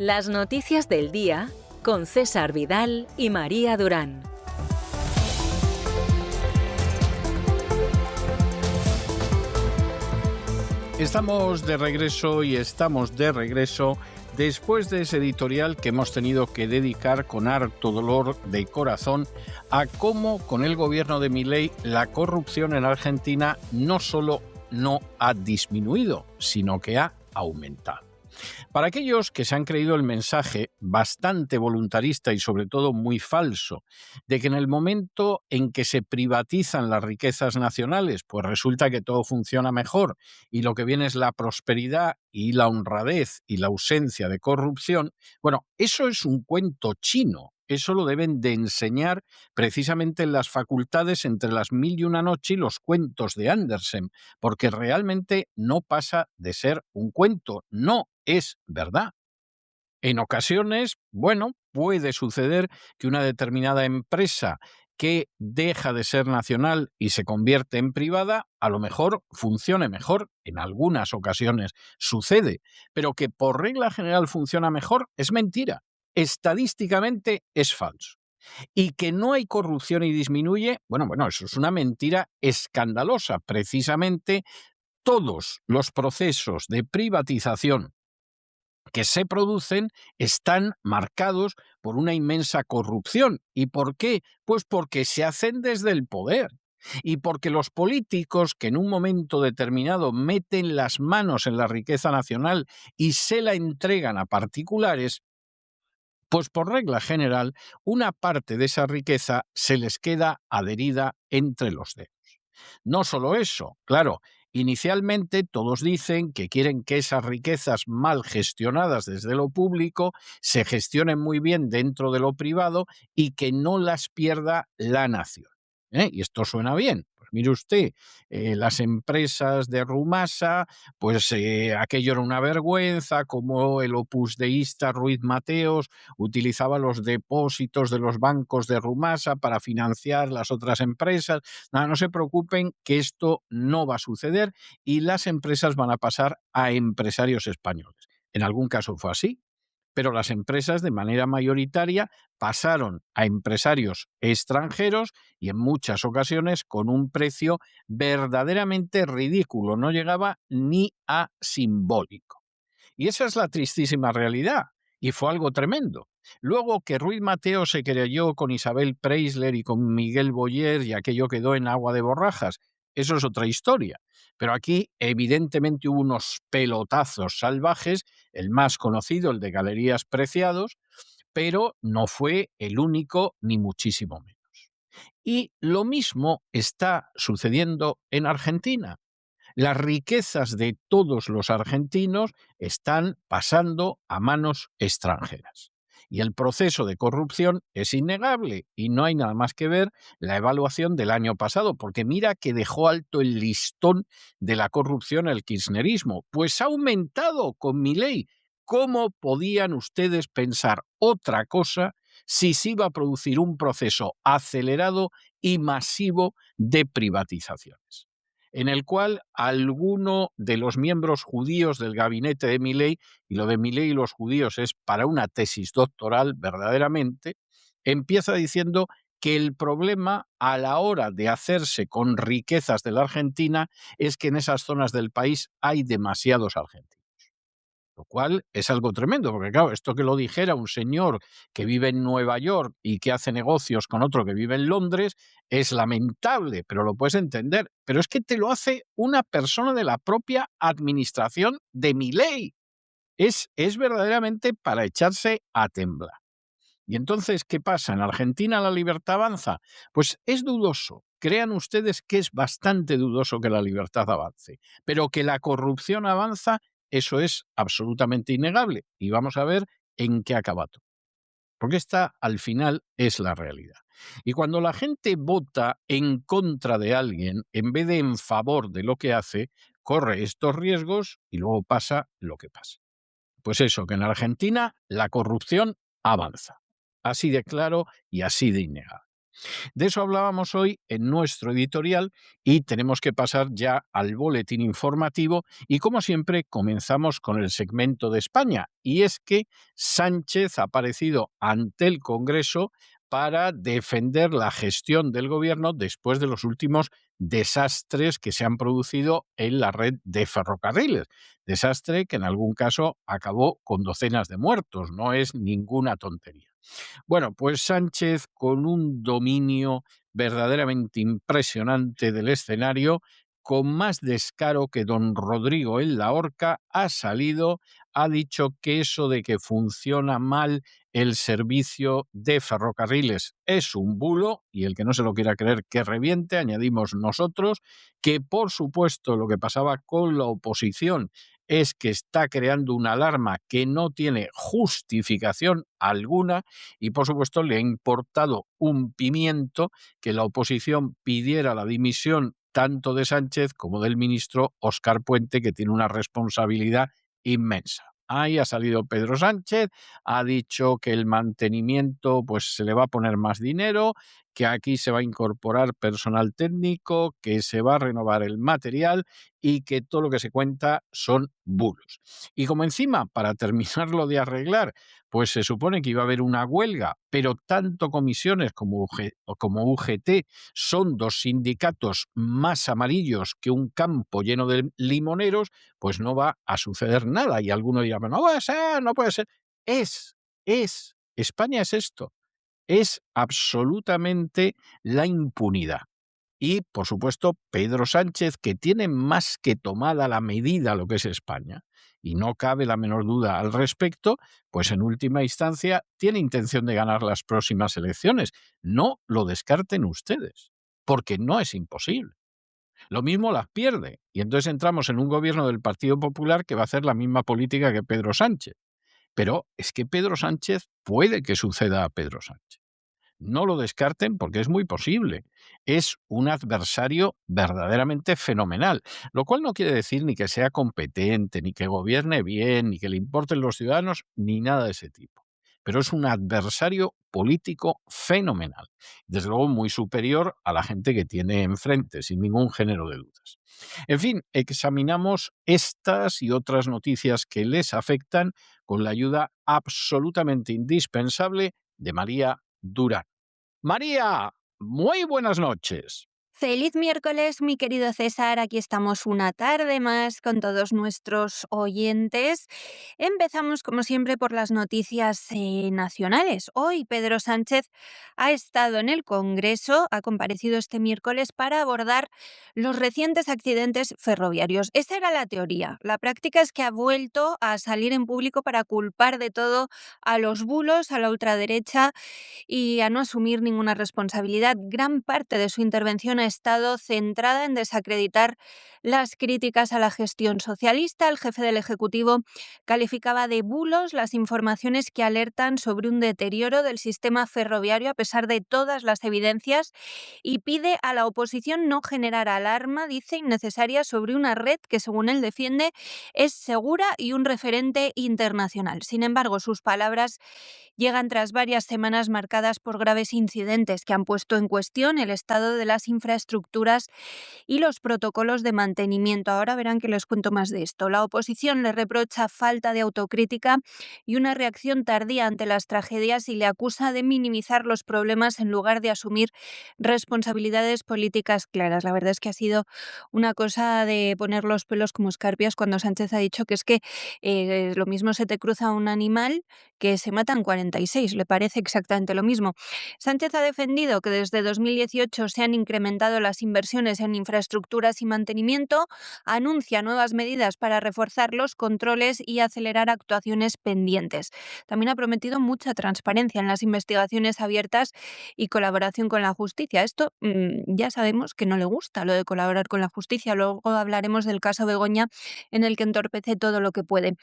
Las noticias del día con César Vidal y María Durán. Estamos de regreso después de ese editorial que hemos tenido que dedicar con harto dolor de corazón a cómo con el gobierno de Milei la corrupción en Argentina no solo no ha disminuido, sino que ha aumentado. Para aquellos que se han creído el mensaje bastante voluntarista y sobre todo muy falso de que en el momento en que se privatizan las riquezas nacionales, pues resulta que todo funciona mejor y lo que viene es la prosperidad y la honradez y la ausencia de corrupción, bueno, eso es un cuento chino. Eso lo deben de enseñar precisamente en las facultades entre las mil y una noche y los cuentos de Andersen, porque realmente no pasa de ser un cuento, no es verdad. En ocasiones, bueno, puede suceder que una determinada empresa que deja de ser nacional y se convierte en privada, a lo mejor funcione mejor, en algunas ocasiones sucede, pero que por regla general funciona mejor es mentira. Estadísticamente es falso. Y que no hay corrupción y disminuye, bueno, eso es una mentira escandalosa. Precisamente todos los procesos de privatización que se producen están marcados por una inmensa corrupción. ¿Y por qué? Pues porque se hacen desde el poder. Y porque los políticos que en un momento determinado meten las manos en la riqueza nacional y se la entregan a particulares, pues por regla general, una parte de esa riqueza se les queda adherida entre los dedos. No solo eso, claro, inicialmente todos dicen que quieren que esas riquezas mal gestionadas desde lo público se gestionen muy bien dentro de lo privado y que no las pierda la nación. Y esto suena bien. Pues mire usted, las empresas de Rumasa, pues aquello era una vergüenza, como el opusdeísta Ruiz Mateos utilizaba los depósitos de los bancos de Rumasa para financiar las otras empresas. Nada, no se preocupen que esto no va a suceder y las empresas van a pasar a empresarios españoles. En algún caso fue así, pero las empresas de manera mayoritaria pasaron a empresarios extranjeros y en muchas ocasiones con un precio verdaderamente ridículo, no llegaba ni a simbólico. Y esa es la tristísima realidad, y fue algo tremendo. Luego que Ruiz Mateo se querelló con Isabel Preisler y con Miguel Boyer y aquello quedó en agua de borrajas, eso es otra historia. Pero aquí evidentemente hubo unos pelotazos salvajes, el más conocido, el de Galerías Preciados, pero no fue el único ni muchísimo menos. Y lo mismo está sucediendo en Argentina. Las riquezas de todos los argentinos están pasando a manos extranjeras. Y el proceso de corrupción es innegable y no hay nada más que ver la evaluación del año pasado, porque mira que dejó alto el listón de la corrupción el kirchnerismo, pues ha aumentado con Milei. ¿Cómo podían ustedes pensar otra cosa si se iba a producir un proceso acelerado y masivo de privatizaciones, en el cual alguno de los miembros judíos del gabinete de Milei, y lo de Milei y los judíos es para una tesis doctoral verdaderamente, empieza diciendo que el problema a la hora de hacerse con riquezas de la Argentina es que en esas zonas del país hay demasiados argentinos. Lo cual es algo tremendo, porque claro, esto que lo dijera un señor que vive en Nueva York y que hace negocios con otro que vive en Londres es lamentable, pero lo puedes entender. Pero es que te lo hace una persona de la propia administración de Milei. Es verdaderamente para echarse a temblar. Y entonces, ¿qué pasa? ¿En Argentina la libertad avanza? Pues es dudoso. Crean ustedes que es bastante dudoso que la libertad avance. Pero que la corrupción avanza, eso es absolutamente innegable. Y vamos a ver en qué acaba todo. Porque esta, al final, es la realidad. Y cuando la gente vota en contra de alguien, en vez de en favor de lo que hace, corre estos riesgos y luego pasa lo que pasa. Pues eso, que en Argentina la corrupción avanza. Así de claro y así de innegable. De eso hablábamos hoy en nuestro editorial y tenemos que pasar ya al boletín informativo y como siempre comenzamos con el segmento de España y es que Sánchez ha aparecido ante el Congreso para defender la gestión del gobierno después de los últimos desastres que se han producido en la red de ferrocarriles. Desastre que en algún caso acabó con docenas de muertos, no es ninguna tontería. Bueno, pues Sánchez, con un dominio verdaderamente impresionante del escenario, con más descaro que don Rodrigo en la horca, ha salido, ha dicho que eso de que funciona mal el servicio de ferrocarriles es un bulo y el que no se lo quiera creer que reviente, añadimos nosotros, que por supuesto lo que pasaba con la oposición es que está creando una alarma que no tiene justificación alguna y por supuesto le ha importado un pimiento que la oposición pidiera la dimisión tanto de Sánchez como del ministro Óscar Puente, que tiene una responsabilidad inmensa. Ahí ha salido Pedro Sánchez, ha dicho que el mantenimiento pues se le va a poner más dinero, que aquí se va a incorporar personal técnico, que se va a renovar el material y que todo lo que se cuenta son bulos. Y como encima, para terminarlo de arreglar, pues se supone que iba a haber una huelga, pero tanto comisiones como, como UGT son dos sindicatos más amarillos que un campo lleno de limoneros, pues no va a suceder nada. Y alguno dirá, no puede ser, no puede ser. España es esto, es absolutamente la impunidad. Y, por supuesto, Pedro Sánchez, que tiene más que tomada la medida lo que es España, y no cabe la menor duda al respecto, pues en última instancia tiene intención de ganar las próximas elecciones. No lo descarten ustedes, porque no es imposible. Lo mismo las pierde, y entonces entramos en un gobierno del Partido Popular que va a hacer la misma política que Pedro Sánchez. Pero es que Pedro Sánchez puede que suceda a Pedro Sánchez. No lo descarten porque es muy posible. Es un adversario verdaderamente fenomenal, lo cual no quiere decir ni que sea competente, ni que gobierne bien, ni que le importen los ciudadanos, ni nada de ese tipo. Pero es un adversario político fenomenal, desde luego muy superior a la gente que tiene enfrente, sin ningún género de dudas. En fin, examinamos estas y otras noticias que les afectan con la ayuda absolutamente indispensable de María Durán. María, muy buenas noches. Feliz miércoles, mi querido César. Aquí estamos una tarde más con todos nuestros oyentes. Empezamos, como siempre, por las noticias nacionales. Hoy Pedro Sánchez ha estado en el Congreso, ha comparecido este miércoles para abordar los recientes accidentes ferroviarios. Esa era la teoría. La práctica es que ha vuelto a salir en público para culpar de todo a los bulos, a la ultraderecha y a no asumir ninguna responsabilidad. Gran parte de su intervención ha estado centrada en desacreditar las críticas a la gestión socialista. El jefe del Ejecutivo calificaba de bulos las informaciones que alertan sobre un deterioro del sistema ferroviario a pesar de todas las evidencias y pide a la oposición no generar alarma, dice, innecesaria sobre una red que, según él defiende, es segura y un referente internacional. Sin embargo, sus palabras llegan tras varias semanas marcadas por graves incidentes que han puesto en cuestión el estado de las infraestructuras y los protocolos de mantenimiento. Ahora verán que les cuento más de esto. La oposición le reprocha falta de autocrítica y una reacción tardía ante las tragedias y le acusa de minimizar los problemas en lugar de asumir responsabilidades políticas claras. La verdad es que ha sido una cosa de poner los pelos como escarpias cuando Sánchez ha dicho que es que lo mismo se te cruza un animal que se matan 46, le parece exactamente lo mismo. Sánchez ha defendido que desde 2018 se han incrementado las inversiones en infraestructuras y mantenimiento, anuncia nuevas medidas para reforzar los controles y acelerar actuaciones pendientes. También ha prometido mucha transparencia en las investigaciones abiertas y colaboración con la justicia. Esto ya sabemos que no le gusta, lo de colaborar con la justicia. Luego hablaremos del caso Begoña, en el que entorpece todo lo que puede.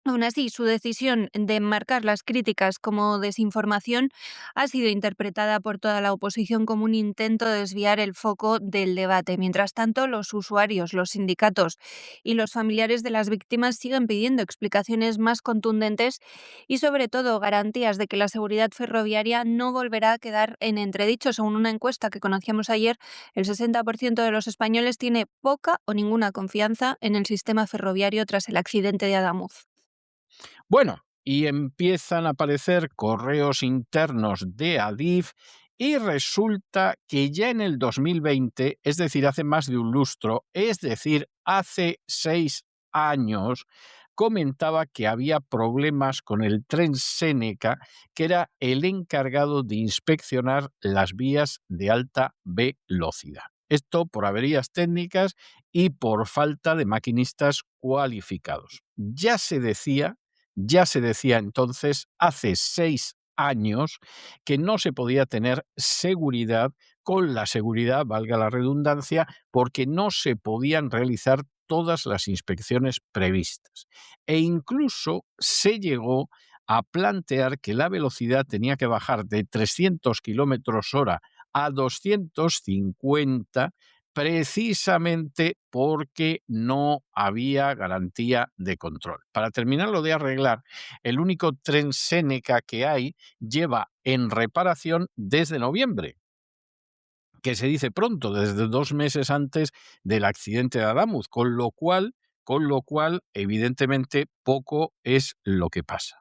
Aún así, su decisión de enmarcar las críticas como desinformación ha sido interpretada por toda la oposición como un intento de desviar el foco del debate. Mientras tanto, los usuarios, los sindicatos y los familiares de las víctimas siguen pidiendo explicaciones más contundentes y, sobre todo, garantías de que la seguridad ferroviaria no volverá a quedar en entredicho. Según una encuesta que conocíamos ayer, el 60% de los españoles tiene poca o ninguna confianza en el sistema ferroviario tras el accidente de Adamuz. Bueno, y empiezan a aparecer correos internos de Adif y resulta que ya en el 2020, es decir, hace más de un lustro, es decir, hace 6 años, comentaba que había problemas con el tren Séneca, que era el encargado de inspeccionar las vías de alta velocidad. Esto por averías técnicas y por falta de maquinistas cualificados. Ya se decía entonces, hace 6 años, que no se podía tener seguridad con la seguridad, valga la redundancia, porque no se podían realizar todas las inspecciones previstas. E incluso se llegó a plantear que la velocidad tenía que bajar de 300 kilómetros hora a 250 precisamente porque no había garantía de control. Para terminarlo de arreglar, el único tren Séneca que hay lleva en reparación desde noviembre, que se dice pronto, desde 2 meses antes del accidente de Adamuz, con lo cual, evidentemente, poco es lo que pasa.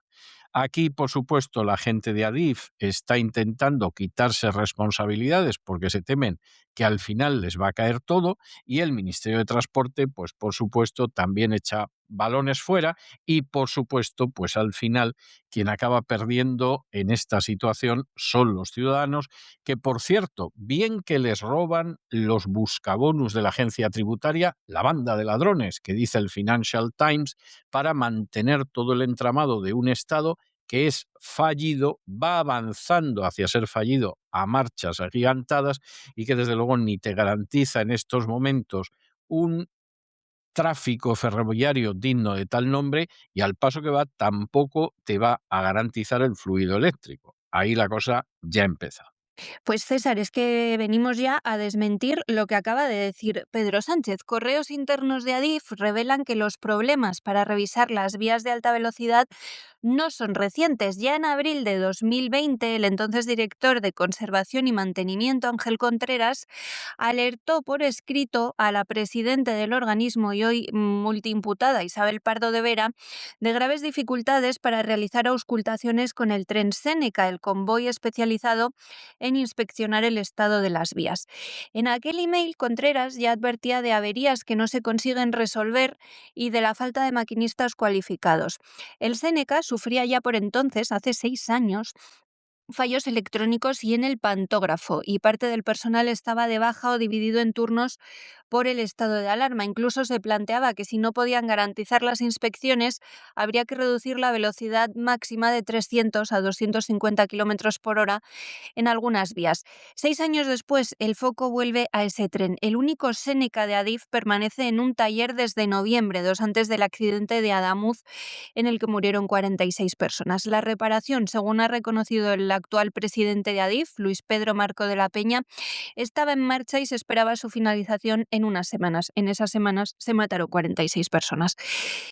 Aquí, por supuesto, la gente de Adif está intentando quitarse responsabilidades porque se temen que al final les va a caer todo y el Ministerio de Transporte, pues por supuesto, también echa balones fuera y por supuesto, pues al final quien acaba perdiendo en esta situación son los ciudadanos que, por cierto, bien que les roban los buscabonus de la agencia tributaria, la banda de ladrones que dice el Financial Times, para mantener todo el entramado de un Estado que es fallido, va avanzando hacia ser fallido a marchas agigantadas y que desde luego ni te garantiza en estos momentos un tráfico ferroviario digno de tal nombre y al paso que va tampoco te va a garantizar el fluido eléctrico. Ahí la cosa ya empieza. Pues César, es que venimos ya a desmentir lo que acaba de decir Pedro Sánchez. Correos internos de Adif revelan que los problemas para revisar las vías de alta velocidad no son recientes. Ya en abril de 2020, el entonces director de Conservación y Mantenimiento, Ángel Contreras, alertó por escrito a la presidenta del organismo y hoy multiimputada Isabel Pardo de Vera de graves dificultades para realizar auscultaciones con el tren Séneca, el convoy especializado en inspeccionar el estado de las vías. En aquel email, Contreras ya advertía de averías que no se consiguen resolver y de la falta de maquinistas cualificados. El Séneca sufría ya por entonces, hace 6 años, fallos electrónicos y en el pantógrafo, y parte del personal estaba de baja o dividido en turnos por el estado de alarma. Incluso se planteaba que si no podían garantizar las inspecciones, habría que reducir la velocidad máxima de 300 a 250 kilómetros por hora en algunas vías. 6 años después, el foco vuelve a ese tren. El único Séneca de Adif permanece en un taller desde noviembre, 2 antes del accidente de Adamuz, en el que murieron 46 personas. La reparación, según ha reconocido el actual presidente de Adif, Luis Pedro Marco de la Peña, estaba en marcha y se esperaba su finalización en unas semanas. En esas semanas se mataron 46 personas.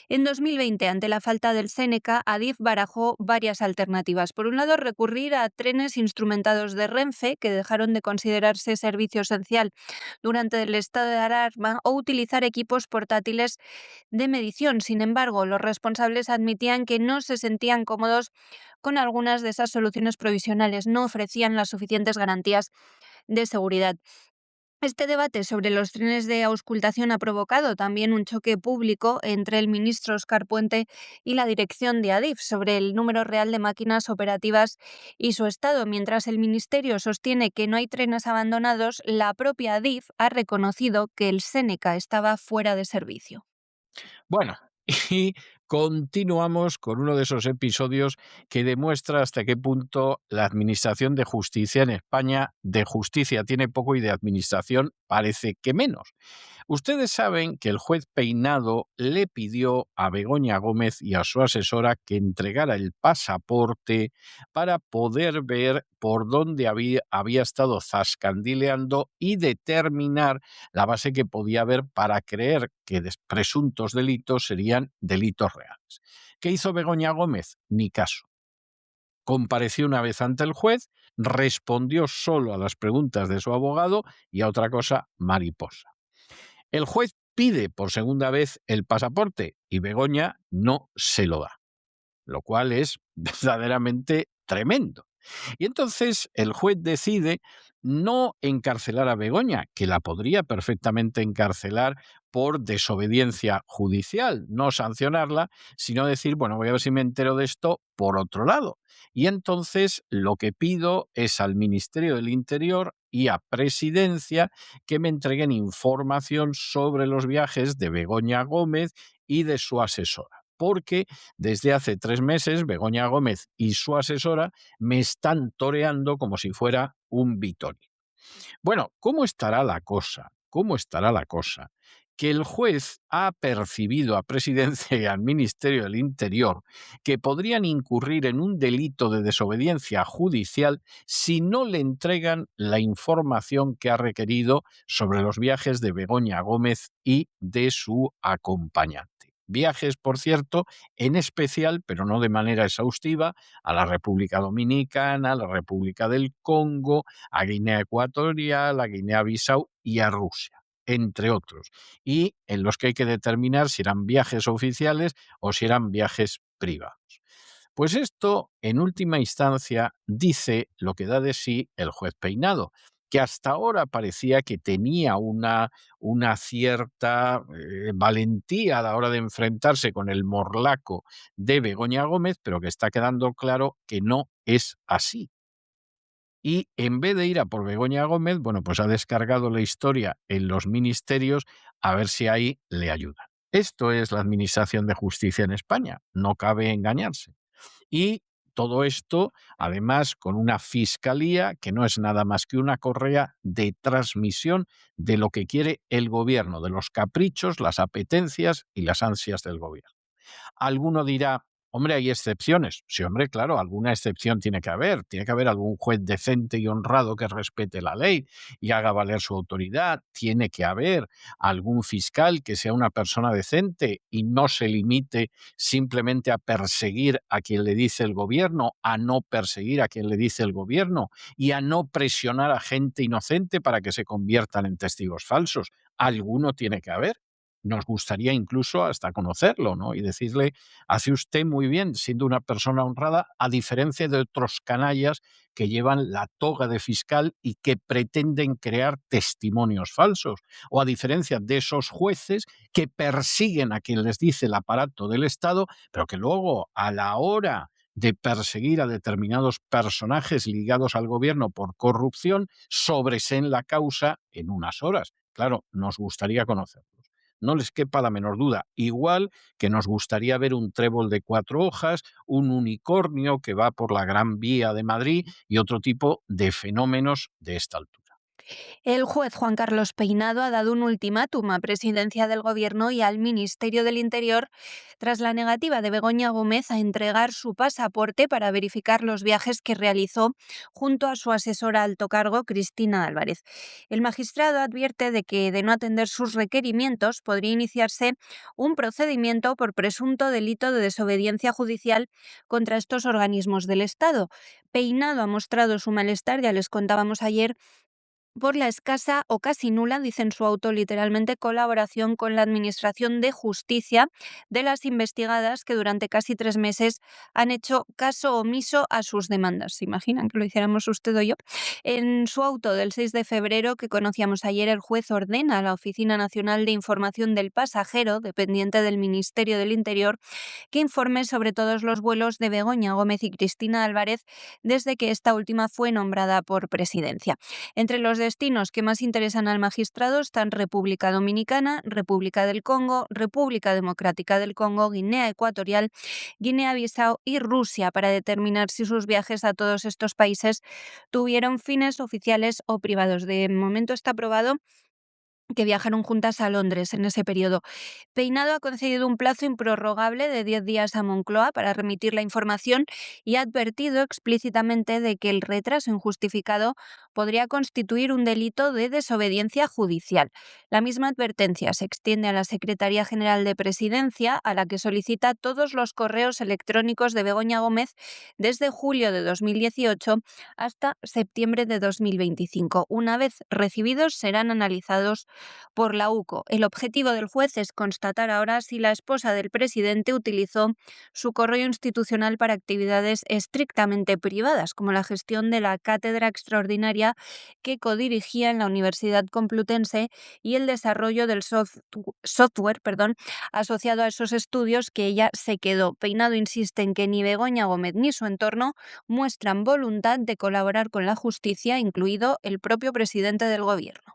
En 2020, ante la falta del Séneca, Adif barajó varias alternativas. Por un lado, recurrir a trenes instrumentados de Renfe, que dejaron de considerarse servicio esencial durante el estado de alarma, o utilizar equipos portátiles de medición. Sin embargo, los responsables admitían que no se sentían cómodos con algunas de esas soluciones provisionales, no ofrecían las suficientes garantías de seguridad. Este debate sobre los trenes de auscultación ha provocado también un choque público entre el ministro Óscar Puente y la dirección de Adif sobre el número real de máquinas operativas y su estado. Mientras el ministerio sostiene que no hay trenes abandonados, la propia Adif ha reconocido que el Séneca estaba fuera de servicio. Bueno, y Continuamos con uno de esos episodios que demuestra hasta qué punto la administración de justicia en España de justicia tiene poco y de administración parece que menos. Ustedes saben que el juez Peinado le pidió a Begoña Gómez y a su asesora que entregara el pasaporte para poder ver por dónde había estado zascandileando y determinar la base que podía haber para creer que presuntos delitos serían delitos reales. ¿Qué hizo Begoña Gómez? Ni caso. Compareció una vez ante el juez, respondió solo a las preguntas de su abogado y a otra cosa mariposa. El juez pide por segunda vez el pasaporte y Begoña no se lo da, lo cual es verdaderamente tremendo. Y entonces el juez decide no encarcelar a Begoña, que la podría perfectamente encarcelar por desobediencia judicial, no sancionarla, sino decir, bueno, voy a ver si me entero de esto por otro lado. Y entonces lo que pido es al Ministerio del Interior y a Presidencia que me entreguen información sobre los viajes de Begoña Gómez y de su asesora. Porque desde hace 3 meses Begoña Gómez y su asesora me están toreando como si fuera un Vittorio. Bueno, ¿cómo estará la cosa? ¿Cómo estará la cosa? Que el juez ha percibido a Presidencia y al Ministerio del Interior que podrían incurrir en un delito de desobediencia judicial si no le entregan la información que ha requerido sobre los viajes de Begoña Gómez y de su acompañante. Viajes, por cierto, en especial, pero no de manera exhaustiva, a la República Dominicana, a la República del Congo, a Guinea Ecuatorial, a Guinea-Bissau y a Rusia, entre otros, y en los que hay que determinar si eran viajes oficiales o si eran viajes privados. Pues esto, en última instancia, dice lo que da de sí el juez Peinado, que hasta ahora parecía que tenía una cierta valentía a la hora de enfrentarse con el morlaco de Begoña Gómez, pero que está quedando claro que no es así. Y en vez de ir a por Begoña Gómez, bueno, pues ha descargado la historia en los ministerios a ver si ahí le ayudan. Esto es la administración de justicia en España, no cabe engañarse. Y todo esto, además, con una fiscalía que no es nada más que una correa de transmisión de lo que quiere el gobierno, de los caprichos, las apetencias y las ansias del gobierno. Alguno dirá, hombre, hay excepciones. Sí, hombre, claro, alguna excepción tiene que haber. Tiene que haber algún juez decente y honrado que respete la ley y haga valer su autoridad. Tiene que haber algún fiscal que sea una persona decente y no se limite simplemente a perseguir a quien le dice el gobierno, a no perseguir a quien le dice el gobierno y a no presionar a gente inocente para que se conviertan en testigos falsos. Alguno tiene que haber. Nos gustaría incluso hasta conocerlo, ¿no? Y decirle, hace usted muy bien siendo una persona honrada, a diferencia de otros canallas que llevan la toga de fiscal y que pretenden crear testimonios falsos, o a diferencia de esos jueces que persiguen a quien les dice el aparato del Estado, pero que luego a la hora de perseguir a determinados personajes ligados al gobierno por corrupción, sobreseen la causa en unas horas. Claro, nos gustaría conocerlos. No les quepa la menor duda. Igual que nos gustaría ver un trébol de 4 hojas, un unicornio que va por la Gran Vía de Madrid y otro tipo de fenómenos de esta altura. El juez Juan Carlos Peinado ha dado un ultimátum a Presidencia del Gobierno y al Ministerio del Interior tras la negativa de Begoña Gómez a entregar su pasaporte para verificar los viajes que realizó junto a su asesora alto cargo, Cristina Álvarez. El magistrado advierte de que, de no atender sus requerimientos, podría iniciarse un procedimiento por presunto delito de desobediencia judicial contra estos organismos del Estado. Peinado ha mostrado su malestar, ya les contábamos ayer, por la escasa o casi nula, dice en su auto literalmente, colaboración con la Administración de Justicia de las investigadas que durante casi 3 meses han hecho caso omiso a sus demandas. ¿Se imaginan que lo hiciéramos usted o yo? En su auto del 6 de febrero, que conocíamos ayer, el juez ordena a la Oficina Nacional de Información del Pasajero, dependiente del Ministerio del Interior, que informe sobre todos los vuelos de Begoña Gómez y Cristina Álvarez desde que esta última fue nombrada por Presidencia. Entre los destinos que más interesan al magistrado están República Dominicana, República del Congo, República Democrática del Congo, Guinea Ecuatorial, Guinea-Bissau y Rusia, para determinar si sus viajes a todos estos países tuvieron fines oficiales o privados. De momento está aprobado que viajaron juntas a Londres en ese periodo. Peinado ha concedido un plazo improrrogable de 10 días a Moncloa para remitir la información y ha advertido explícitamente de que el retraso injustificado podría constituir un delito de desobediencia judicial. La misma advertencia se extiende a la Secretaría General de Presidencia, a la que solicita todos los correos electrónicos de Begoña Gómez desde julio de 2018 hasta septiembre de 2025. Una vez recibidos, serán analizados por la UCO. El objetivo del juez es constatar ahora si la esposa del presidente utilizó su correo institucional para actividades estrictamente privadas, como la gestión de la cátedra extraordinaria que codirigía en la Universidad Complutense y el desarrollo del software asociado a esos estudios que ella se quedó. Peinado insiste en que ni Begoña Gómez ni su entorno muestran voluntad de colaborar con la justicia, incluido el propio presidente del gobierno.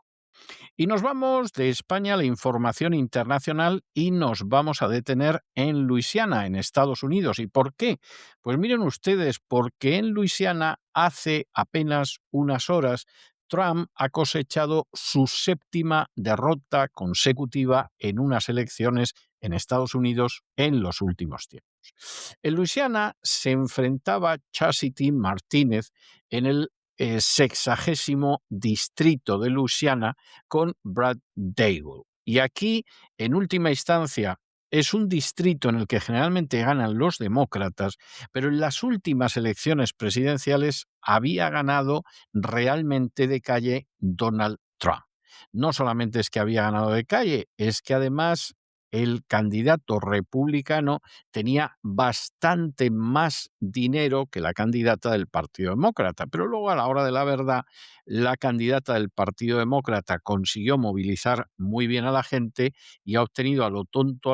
Y nos vamos de España a la información internacional y nos vamos a detener en Luisiana, en Estados Unidos. ¿Y por qué? Pues miren ustedes, porque en Luisiana hace apenas unas horas Trump ha cosechado su séptima derrota consecutiva en unas elecciones en Estados Unidos en los últimos tiempos. En Luisiana se enfrentaba Chastity Martínez en el 60º distrito de Luisiana con Brad Daigle. Y aquí, en última instancia, es un distrito en el que generalmente ganan los demócratas, pero en las últimas elecciones presidenciales había ganado realmente de calle Donald Trump. No solamente es que había ganado de calle, es que además el candidato republicano tenía bastante más dinero que la candidata del Partido Demócrata, pero luego a la hora de la verdad, la candidata del Partido Demócrata consiguió movilizar muy bien a la gente y ha obtenido a lo tonto,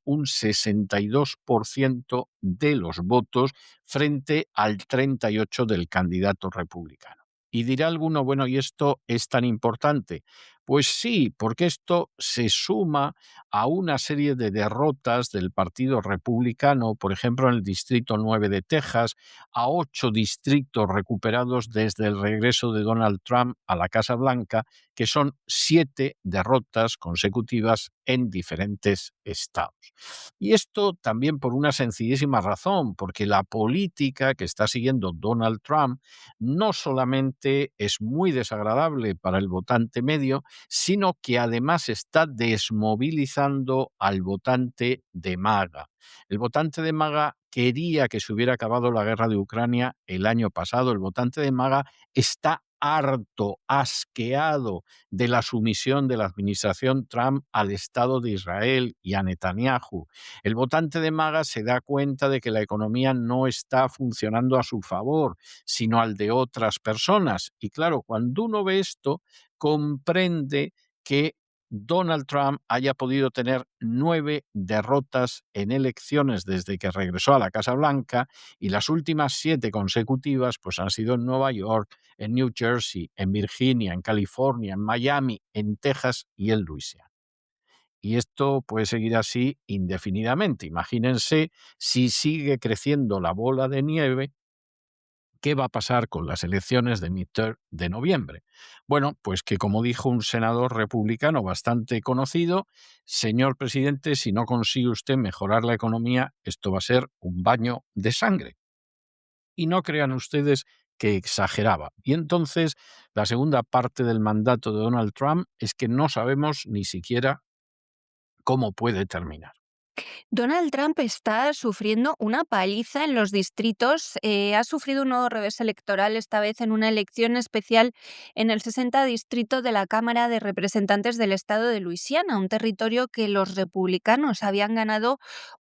un 62% de los votos frente al 38% del candidato republicano. Y dirá alguno, bueno, ¿y esto es tan importante? Pues sí, porque esto se suma a una serie de derrotas del Partido Republicano, por ejemplo, en el Distrito 9 de Texas, a 8 distritos recuperados desde el regreso de Donald Trump a la Casa Blanca, que son 7 derrotas consecutivas en diferentes estados. Y esto también por una sencillísima razón, porque la política que está siguiendo Donald Trump no solamente es muy desagradable para el votante medio, sino que además está desmovilizando al votante de MAGA. El votante de MAGA quería que se hubiera acabado la guerra de Ucrania el año pasado. El votante de MAGA está harto, asqueado de la sumisión de la administración Trump al Estado de Israel y a Netanyahu. El votante de MAGA se da cuenta de que la economía no está funcionando a su favor, sino al de otras personas. Y claro, cuando uno ve esto, comprende que Donald Trump haya podido tener 9 derrotas en elecciones desde que regresó a la Casa Blanca y las últimas 7 consecutivas pues han sido en Nueva York, en New Jersey, en Virginia, en California, en Miami, en Texas y en Luisiana. Y esto puede seguir así indefinidamente. Imagínense si sigue creciendo la bola de nieve. ¿Qué va a pasar con las elecciones de midterm de noviembre? Bueno, pues que como dijo un senador republicano bastante conocido, señor presidente, si no consigue usted mejorar la economía, esto va a ser un baño de sangre. Y no crean ustedes que exageraba. Y entonces, la segunda parte del mandato de Donald Trump es que no sabemos ni siquiera cómo puede terminar. Donald Trump está sufriendo una paliza en los distritos. Ha sufrido un nuevo revés electoral, esta vez en una elección especial en el 60 distrito de la Cámara de Representantes del estado de Luisiana, un territorio que los republicanos habían ganado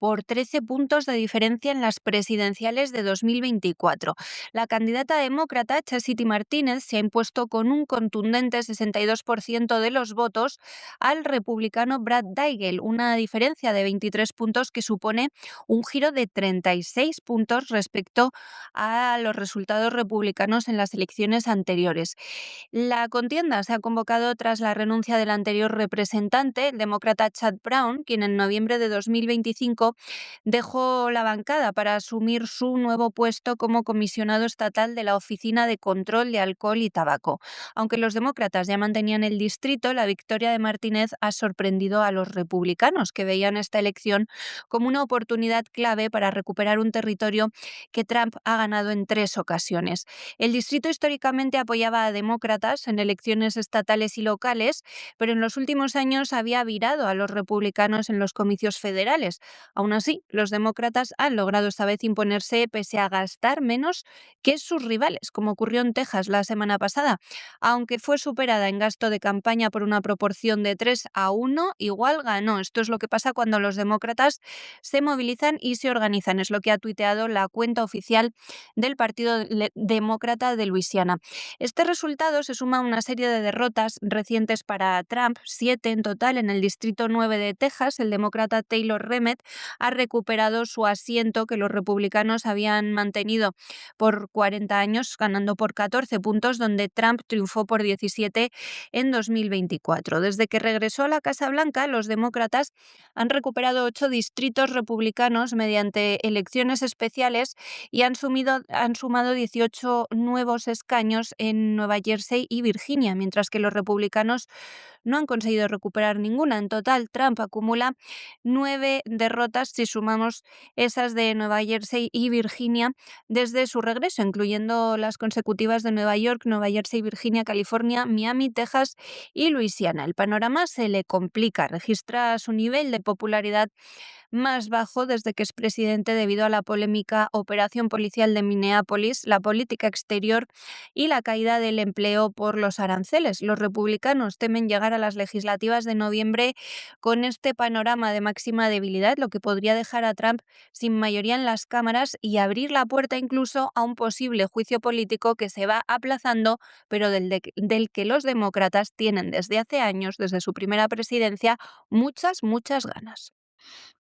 por 13 puntos de diferencia en las presidenciales de 2024. La candidata demócrata Chastity Martínez se ha impuesto con un contundente 62% de los votos al republicano Brad Daigel, una diferencia de 23 puntos que supone un giro de 36 puntos respecto a los resultados republicanos en las elecciones anteriores. La contienda se ha convocado tras la renuncia del anterior representante, el demócrata Chad Brown, quien en noviembre de 2025 dejó la bancada para asumir su nuevo puesto como comisionado estatal de la Oficina de Control de Alcohol y Tabaco. Aunque los demócratas ya mantenían el distrito, la victoria de Martínez ha sorprendido a los republicanos, que veían esta elección como una oportunidad clave para recuperar un territorio que Trump ha ganado en 3 ocasiones. El distrito históricamente apoyaba a demócratas en elecciones estatales y locales, pero en los últimos años había virado a los republicanos en los comicios federales. Aún así, los demócratas han logrado esta vez imponerse pese a gastar menos que sus rivales, como ocurrió en Texas la semana pasada. Aunque fue superada en gasto de campaña por una proporción de 3-1, igual ganó. Esto es lo que pasa cuando los demócratas se movilizan y se organizan. Es lo que ha tuiteado la cuenta oficial del Partido Demócrata de Luisiana. Este resultado se suma a una serie de derrotas recientes para Trump, 7 en total. En el Distrito 9 de Texas, el demócrata Taylor Remed ha recuperado su asiento que los republicanos habían mantenido por 40 años, ganando por 14 puntos, donde Trump triunfó por 17 en 2024. Desde que regresó a la Casa Blanca, los demócratas han recuperado 8 distritos republicanos mediante elecciones especiales y han sumado 18 nuevos escaños en Nueva Jersey y Virginia, mientras que los republicanos no han conseguido recuperar ninguna. En total, Trump acumula 9 derrotas si sumamos esas de Nueva Jersey y Virginia desde su regreso, incluyendo las consecutivas de Nueva York, Nueva Jersey, Virginia, California, Miami, Texas y Luisiana. El panorama se le complica. Registra su nivel de popularidad más bajo desde que es presidente debido a la polémica operación policial de Minneapolis, la política exterior y la caída del empleo por los aranceles. Los republicanos temen llegar a las legislativas de noviembre con este panorama de máxima debilidad, lo que podría dejar a Trump sin mayoría en las cámaras y abrir la puerta incluso a un posible juicio político que se va aplazando, pero del que los demócratas tienen desde hace años, desde su primera presidencia, muchas ganas.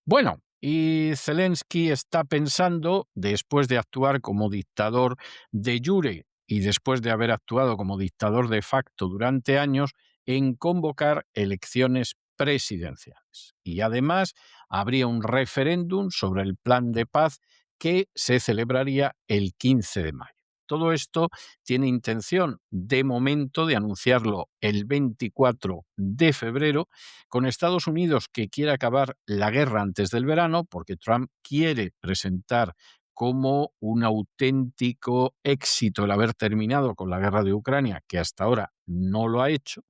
Bueno, y Zelensky está pensando, después de actuar como dictador de jure y después de haber actuado como dictador de facto durante años, en convocar elecciones presidenciales. Y además habría un referéndum sobre el plan de paz que se celebraría el 15 de mayo. Todo esto tiene intención, de momento, de anunciarlo el 24 de febrero, con Estados Unidos, que quiere acabar la guerra antes del verano, porque Trump quiere presentar como un auténtico éxito el haber terminado con la guerra de Ucrania, que hasta ahora no lo ha hecho,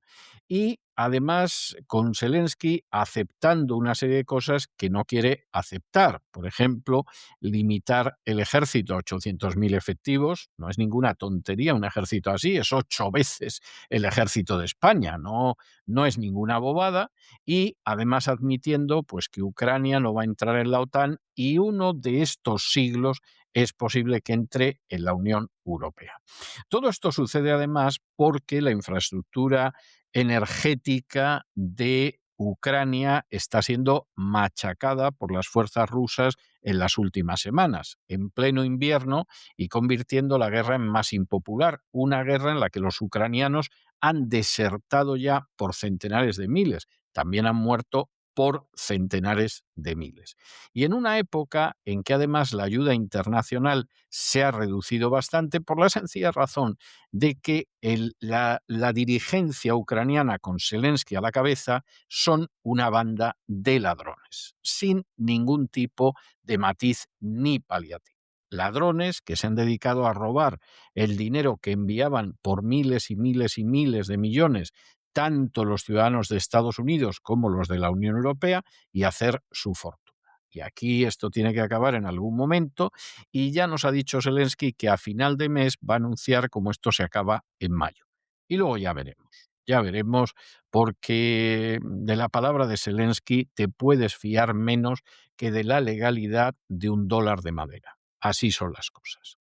y además con Zelensky aceptando una serie de cosas que no quiere aceptar. Por ejemplo, limitar el ejército a 800.000 efectivos. No es ninguna tontería un ejército así, es 8 veces el ejército de España, no es ninguna bobada. Y además admitiendo pues, que Ucrania no va a entrar en la OTAN y uno de estos siglos es posible que entre en la Unión Europea. Todo esto sucede además porque la infraestructura energética de Ucrania está siendo machacada por las fuerzas rusas en las últimas semanas, en pleno invierno y convirtiendo la guerra en más impopular, una guerra en la que los ucranianos han desertado ya por centenares de miles, también han muerto por centenares de miles. Y en una época en que además la ayuda internacional se ha reducido bastante por la sencilla razón de que la dirigencia ucraniana con Zelensky a la cabeza son una banda de ladrones, sin ningún tipo de matiz ni paliativo. Ladrones que se han dedicado a robar el dinero que enviaban por miles y miles y miles de millones tanto los ciudadanos de Estados Unidos como los de la Unión Europea y hacer su fortuna. Y aquí esto tiene que acabar en algún momento y ya nos ha dicho Zelensky que a final de mes va a anunciar cómo esto se acaba en mayo. Y luego ya veremos porque de la palabra de Zelensky te puedes fiar menos que de la legalidad de un dólar de madera. Así son las cosas.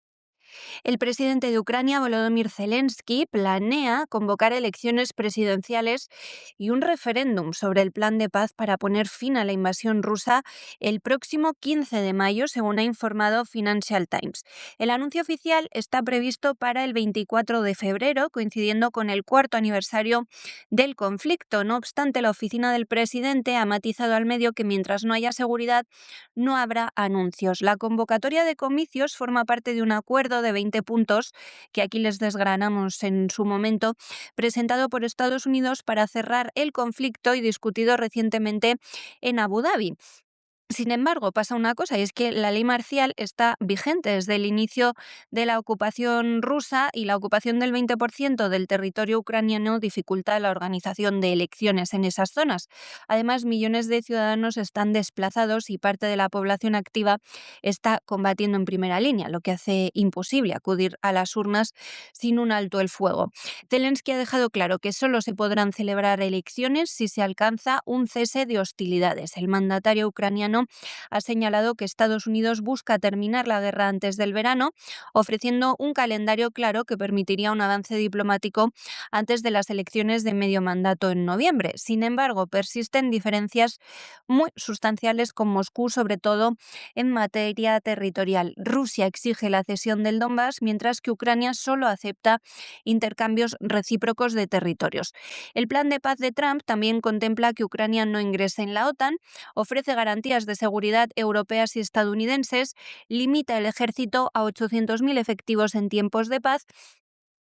El presidente de Ucrania, Volodymyr Zelensky, planea convocar elecciones presidenciales y un referéndum sobre el plan de paz para poner fin a la invasión rusa el próximo 15 de mayo, según ha informado Financial Times. El anuncio oficial está previsto para el 24 de febrero, coincidiendo con el cuarto aniversario del conflicto. No obstante, la oficina del presidente ha matizado al medio que mientras no haya seguridad, no habrá anuncios. La convocatoria de comicios forma parte de un acuerdo de 20 puntos, que aquí les desgranamos en su momento, presentado por Estados Unidos para cerrar el conflicto y discutido recientemente en Abu Dhabi. Sin embargo, pasa una cosa, y es que la ley marcial está vigente desde el inicio de la ocupación rusa, y la ocupación del 20% del territorio ucraniano dificulta la organización de elecciones en esas zonas. Además, millones de ciudadanos están desplazados y parte de la población activa está combatiendo en primera línea, lo que hace imposible acudir a las urnas sin un alto el fuego. Zelensky ha dejado claro que solo se podrán celebrar elecciones si se alcanza un cese de hostilidades. El mandatario ucraniano ha señalado que Estados Unidos busca terminar la guerra antes del verano, ofreciendo un calendario claro que permitiría un avance diplomático antes de las elecciones de medio mandato en noviembre. Sin embargo, persisten diferencias muy sustanciales con Moscú, sobre todo en materia territorial. Rusia exige la cesión del Donbass, mientras que Ucrania solo acepta intercambios recíprocos de territorios. El plan de paz de Trump también contempla que Ucrania no ingrese en la OTAN, ofrece garantías de seguridad europeas y estadounidenses, limita el ejército a 800.000 efectivos en tiempos de paz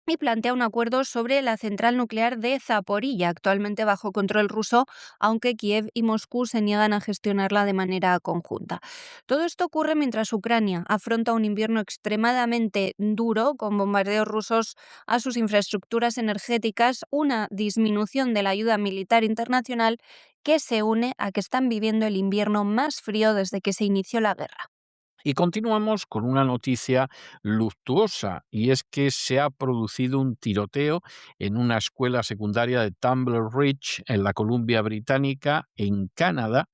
y plantea un acuerdo sobre la central nuclear de Zaporilla, actualmente bajo control ruso, aunque Kiev y Moscú se niegan a gestionarla de manera conjunta. Todo esto ocurre mientras Ucrania afronta un invierno extremadamente duro, con bombardeos rusos a sus infraestructuras energéticas, una disminución de la ayuda militar internacional que se une a que están viviendo el invierno más frío desde que se inició la guerra. Y continuamos con una noticia luctuosa, y es que se ha producido un tiroteo en una escuela secundaria de Tumblr Ridge, en la Columbia Británica, en Canadá,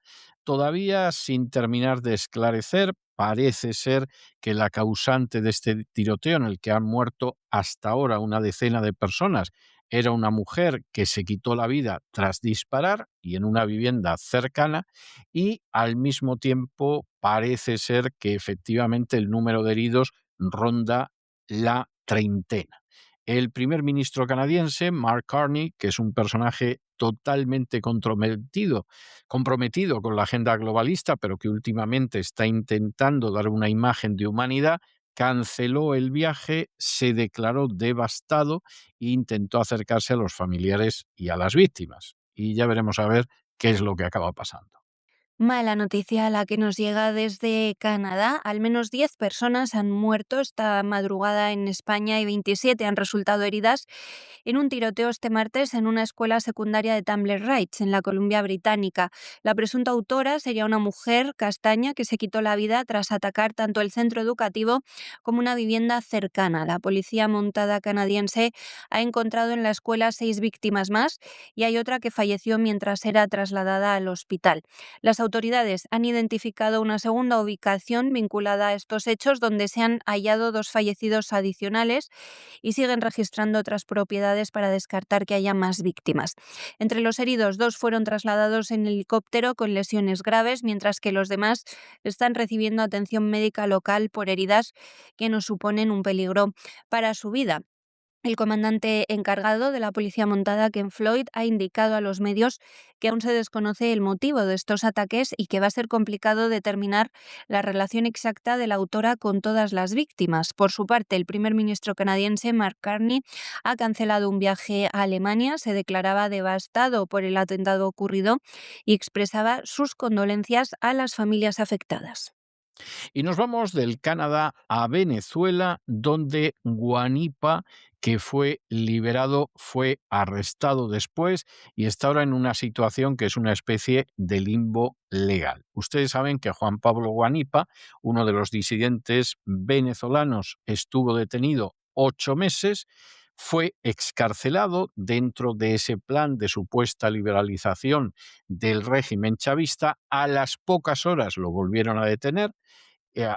todavía sin terminar de esclarecer. Parece ser que la causante de este tiroteo, en el que han muerto hasta ahora una decena de personas, era una mujer que se quitó la vida tras disparar y en una vivienda cercana, y al mismo tiempo parece ser que efectivamente el número de heridos ronda la treintena. El primer ministro canadiense, Mark Carney, que es un personaje totalmente comprometido con la agenda globalista, pero que últimamente está intentando dar una imagen de humanidad, canceló el viaje, se declaró devastado e intentó acercarse a los familiares y a las víctimas. Y ya veremos a ver qué es lo que acaba pasando. Mala noticia la que nos llega desde Canadá. Al menos 10 personas han muerto esta madrugada en España y 27 han resultado heridas en un tiroteo este martes en una escuela secundaria de Tumblr Ridge, en la Columbia Británica. La presunta autora sería una mujer castaña que se quitó la vida tras atacar tanto el centro educativo como una vivienda cercana. La policía montada canadiense ha encontrado en la escuela 6 víctimas más y hay otra que falleció mientras era trasladada al hospital. Las autoridades han identificado una segunda ubicación vinculada a estos hechos, donde se han hallado 2 fallecidos adicionales y siguen registrando otras propiedades para descartar que haya más víctimas. Entre los heridos, 2 fueron trasladados en helicóptero con lesiones graves, mientras que los demás están recibiendo atención médica local por heridas que no suponen un peligro para su vida. El comandante encargado de la policía montada, Ken Floyd, ha indicado a los medios que aún se desconoce el motivo de estos ataques y que va a ser complicado determinar la relación exacta de la autora con todas las víctimas. Por su parte, el primer ministro canadiense, Mark Carney, ha cancelado un viaje a Alemania, se declaraba devastado por el atentado ocurrido y expresaba sus condolencias a las familias afectadas. Y nos vamos del Canadá a Venezuela, donde Guanipa, que fue liberado, fue arrestado después y está ahora en una situación que es una especie de limbo legal. Ustedes saben que Juan Pablo Guanipa, uno de los disidentes venezolanos, estuvo detenido 8 meses, Fue excarcelado dentro de ese plan de supuesta liberalización del régimen chavista. A las pocas horas lo volvieron a detener,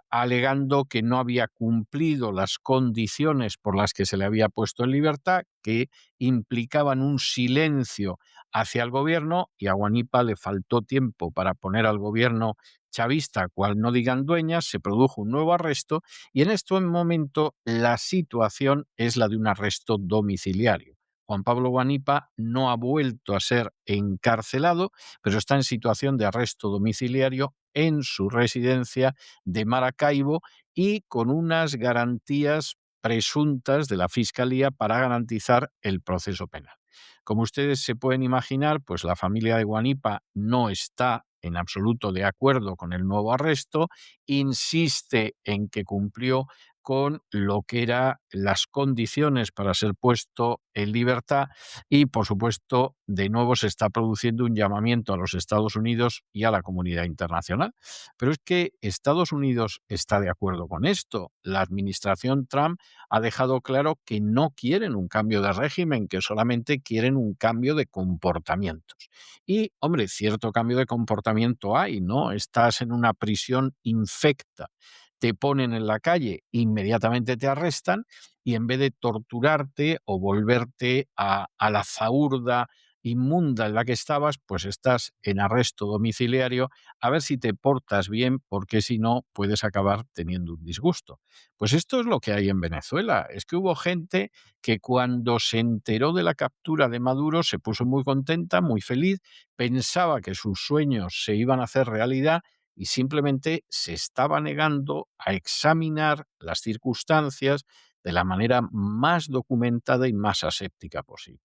alegando que no había cumplido las condiciones por las que se le había puesto en libertad, que implicaban un silencio hacia el gobierno, y a Guanipa le faltó tiempo para poner al gobierno chavista, cual no digan dueñas. Se produjo un nuevo arresto y en este momento la situación es la de un arresto domiciliario. Juan Pablo Guanipa no ha vuelto a ser encarcelado, pero está en situación de arresto domiciliario en su residencia de Maracaibo y con unas garantías presuntas de la Fiscalía para garantizar el proceso penal. Como ustedes se pueden imaginar, pues la familia de Guanipa no está en absoluto de acuerdo con el nuevo arresto, insiste en que cumplió con lo que eran las condiciones para ser puesto en libertad y, por supuesto, de nuevo se está produciendo un llamamiento a los Estados Unidos y a la comunidad internacional. Pero es que Estados Unidos está de acuerdo con esto. La administración Trump ha dejado claro que no quieren un cambio de régimen, que solamente quieren un cambio de comportamientos. Y, hombre, cierto cambio de comportamiento hay, ¿no? Estás en una prisión infecta, te ponen en la calle, inmediatamente te arrestan y en vez de torturarte o volverte a la zahurda inmunda en la que estabas, pues estás en arresto domiciliario a ver si te portas bien, porque si no puedes acabar teniendo un disgusto. Pues esto es lo que hay en Venezuela. Es que hubo gente que cuando se enteró de la captura de Maduro se puso muy contenta, muy feliz, pensaba que sus sueños se iban a hacer realidad y simplemente se estaba negando a examinar las circunstancias de la manera más documentada y más aséptica posible,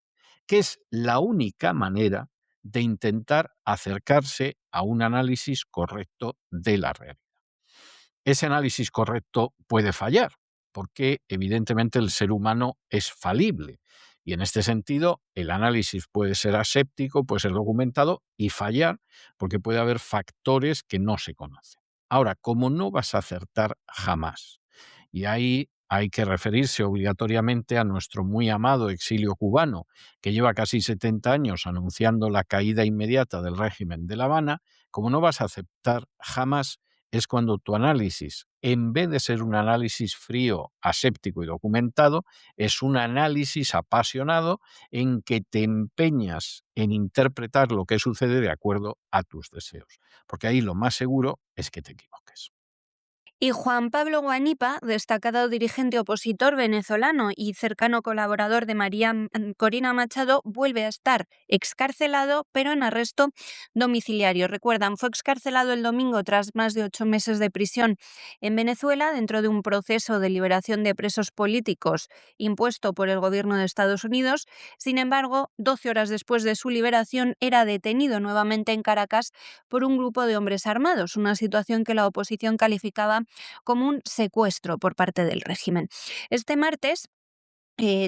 que es la única manera de intentar acercarse a un análisis correcto de la realidad. Ese análisis correcto puede fallar, porque evidentemente el ser humano es falible. Y en este sentido, el análisis puede ser aséptico, puede ser documentado y fallar, porque puede haber factores que no se conocen. Ahora, como no vas a acertar jamás, y ahí hay que referirse obligatoriamente a nuestro muy amado exilio cubano, que lleva casi 70 años anunciando la caída inmediata del régimen de La Habana, como no vas a aceptar jamás, es cuando tu análisis, en vez de ser un análisis frío, aséptico y documentado, es un análisis apasionado en que te empeñas en interpretar lo que sucede de acuerdo a tus deseos. Porque ahí lo más seguro es que te equivoques. Y Juan Pablo Guanipa, destacado dirigente opositor venezolano y cercano colaborador de Corina Machado, vuelve a estar excarcelado, pero en arresto domiciliario. Recuerdan, fue excarcelado el domingo tras más de 8 meses de prisión en Venezuela dentro de un proceso de liberación de presos políticos impuesto por el gobierno de Estados Unidos. Sin embargo, 12 horas después de su liberación, era detenido nuevamente en Caracas por un grupo de hombres armados, una situación que la oposición calificaba como un secuestro por parte del régimen. Este martes,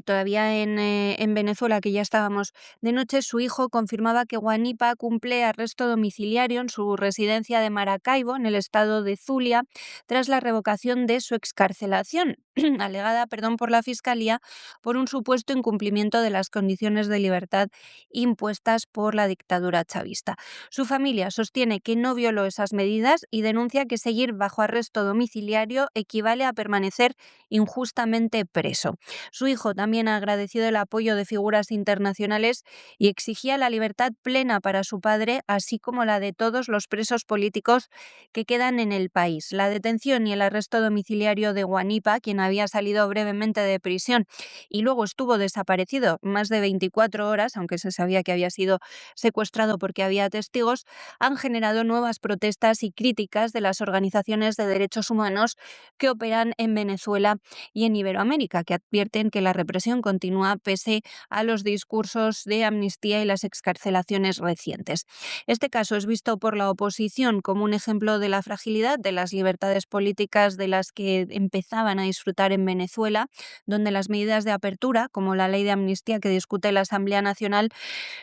todavía en Venezuela, que ya estábamos de noche, su hijo confirmaba que Guanipa cumple arresto domiciliario en su residencia de Maracaibo, en el estado de Zulia, tras la revocación de su excarcelación, alegada, por la Fiscalía por un supuesto incumplimiento de las condiciones de libertad impuestas por la dictadura chavista. Su familia sostiene que no violó esas medidas y denuncia que seguir bajo arresto domiciliario equivale a permanecer injustamente preso. Su hijo también ha agradecido el apoyo de figuras internacionales y exigía la libertad plena para su padre, así como la de todos los presos políticos que quedan en el país. La detención y el arresto domiciliario de Guanipa, quien había salido brevemente de prisión y luego estuvo desaparecido más de 24 horas, aunque se sabía que había sido secuestrado porque había testigos, han generado nuevas protestas y críticas de las organizaciones de derechos humanos que operan en Venezuela y en Iberoamérica, que advierten que la represión continúa pese a los discursos de amnistía y las excarcelaciones recientes. Este caso es visto por la oposición como un ejemplo de la fragilidad de las libertades políticas de las que empezaban a disfrutar en Venezuela, donde las medidas de apertura, como la ley de amnistía que discute la Asamblea Nacional,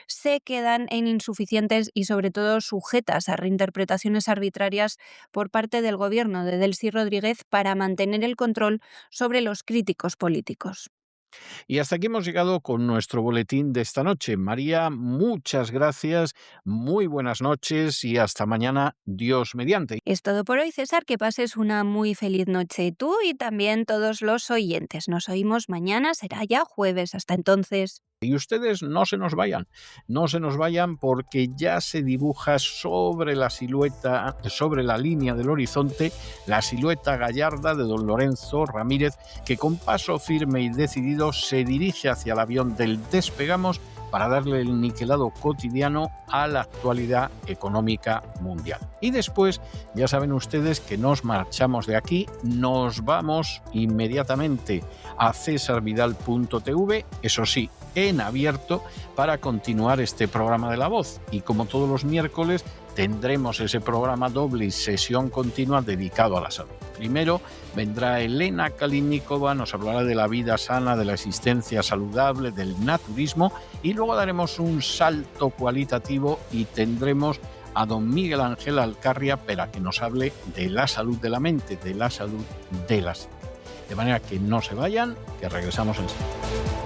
se quedan en insuficientes y sobre todo sujetas a reinterpretaciones arbitrarias por parte del gobierno de Delcy Rodríguez para mantener el control sobre los críticos políticos. Y hasta aquí hemos llegado con nuestro boletín de esta noche. María, muchas gracias, muy buenas noches y hasta mañana, Dios mediante. Es todo por hoy, César, que pases una muy feliz noche tú y también todos los oyentes. Nos oímos mañana, será ya jueves. Hasta entonces. Y ustedes no se nos vayan, no se nos vayan porque ya se dibuja sobre la silueta, sobre la línea del horizonte, la silueta gallarda de don Lorenzo Ramírez, que con paso firme y decidido se dirige hacia el avión del Despegamos para darle el niquelado cotidiano a la actualidad económica mundial. Y después, ya saben ustedes que nos marchamos de aquí, nos vamos inmediatamente a cesarvidal.tv, eso sí, en abierto, para continuar este programa de La Voz. Y como todos los miércoles, tendremos ese programa doble y sesión continua dedicado a la salud. Primero vendrá Elena Kalinnikova, nos hablará de la vida sana, de la existencia saludable, del naturismo, y luego daremos un salto cualitativo y tendremos a don Miguel Ángel Alcarria para que nos hable de la salud de la mente, de la salud de la psique. De manera que no se vayan, que regresamos enseguida.